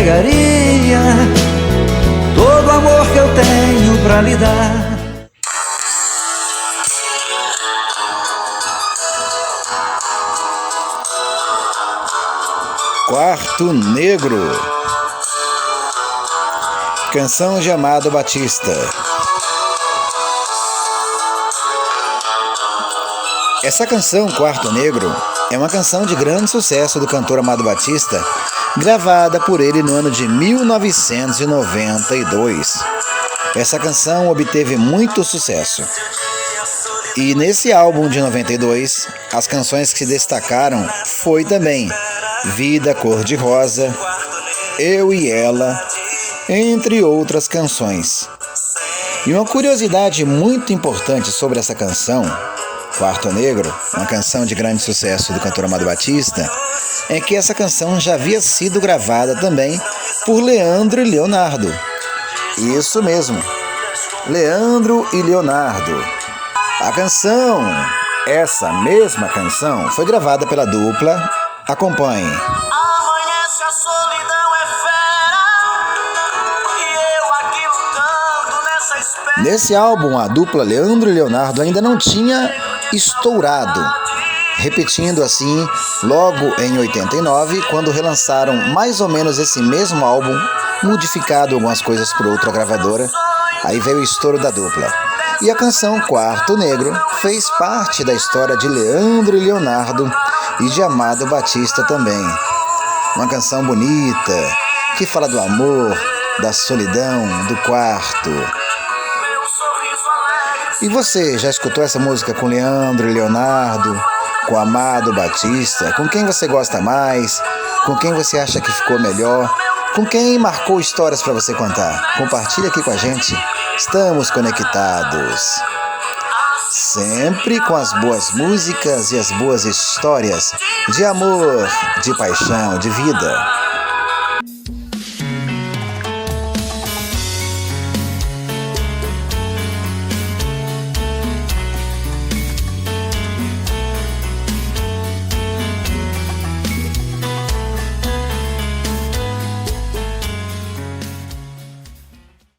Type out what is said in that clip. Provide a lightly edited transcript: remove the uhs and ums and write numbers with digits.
entregaria todo o amor que eu tenho pra lhe dar. Quarto Negro, canção de Amado Batista. Essa canção, Quarto Negro, é uma canção de grande sucesso do cantor Amado Batista, gravada por ele no ano de 1992. Essa canção obteve muito sucesso. E nesse álbum de 92, as canções que se destacaram foi também Vida Cor-de-Rosa, Eu e Ela, entre outras canções. E uma curiosidade muito importante sobre essa canção, Quarto Negro, uma canção de grande sucesso do cantor Amado Batista, é que essa canção já havia sido gravada também por Leandro e Leonardo. Isso mesmo, Leandro e Leonardo. A canção, essa mesma canção, foi gravada pela dupla. Acompanhe. Amanhece a solidão é fera, e eu aqui lutando nessa espera. Nesse álbum, a dupla Leandro e Leonardo ainda não tinha estourado. Repetindo assim, logo em 89, quando relançaram mais ou menos esse mesmo álbum, modificado algumas coisas por outra gravadora, aí veio o estouro da dupla. E a canção Quarto Negro fez parte da história de Leandro e Leonardo e de Amado Batista também. Uma canção bonita, que fala do amor, da solidão, do quarto. E você, já escutou essa música com Leandro e Leonardo, com Amado Batista? Com quem você gosta mais? Com quem você acha que ficou melhor? Com quem marcou histórias para você contar? Compartilha aqui com a gente. Estamos conectados. Sempre com as boas músicas e as boas histórias de amor, de paixão, de vida.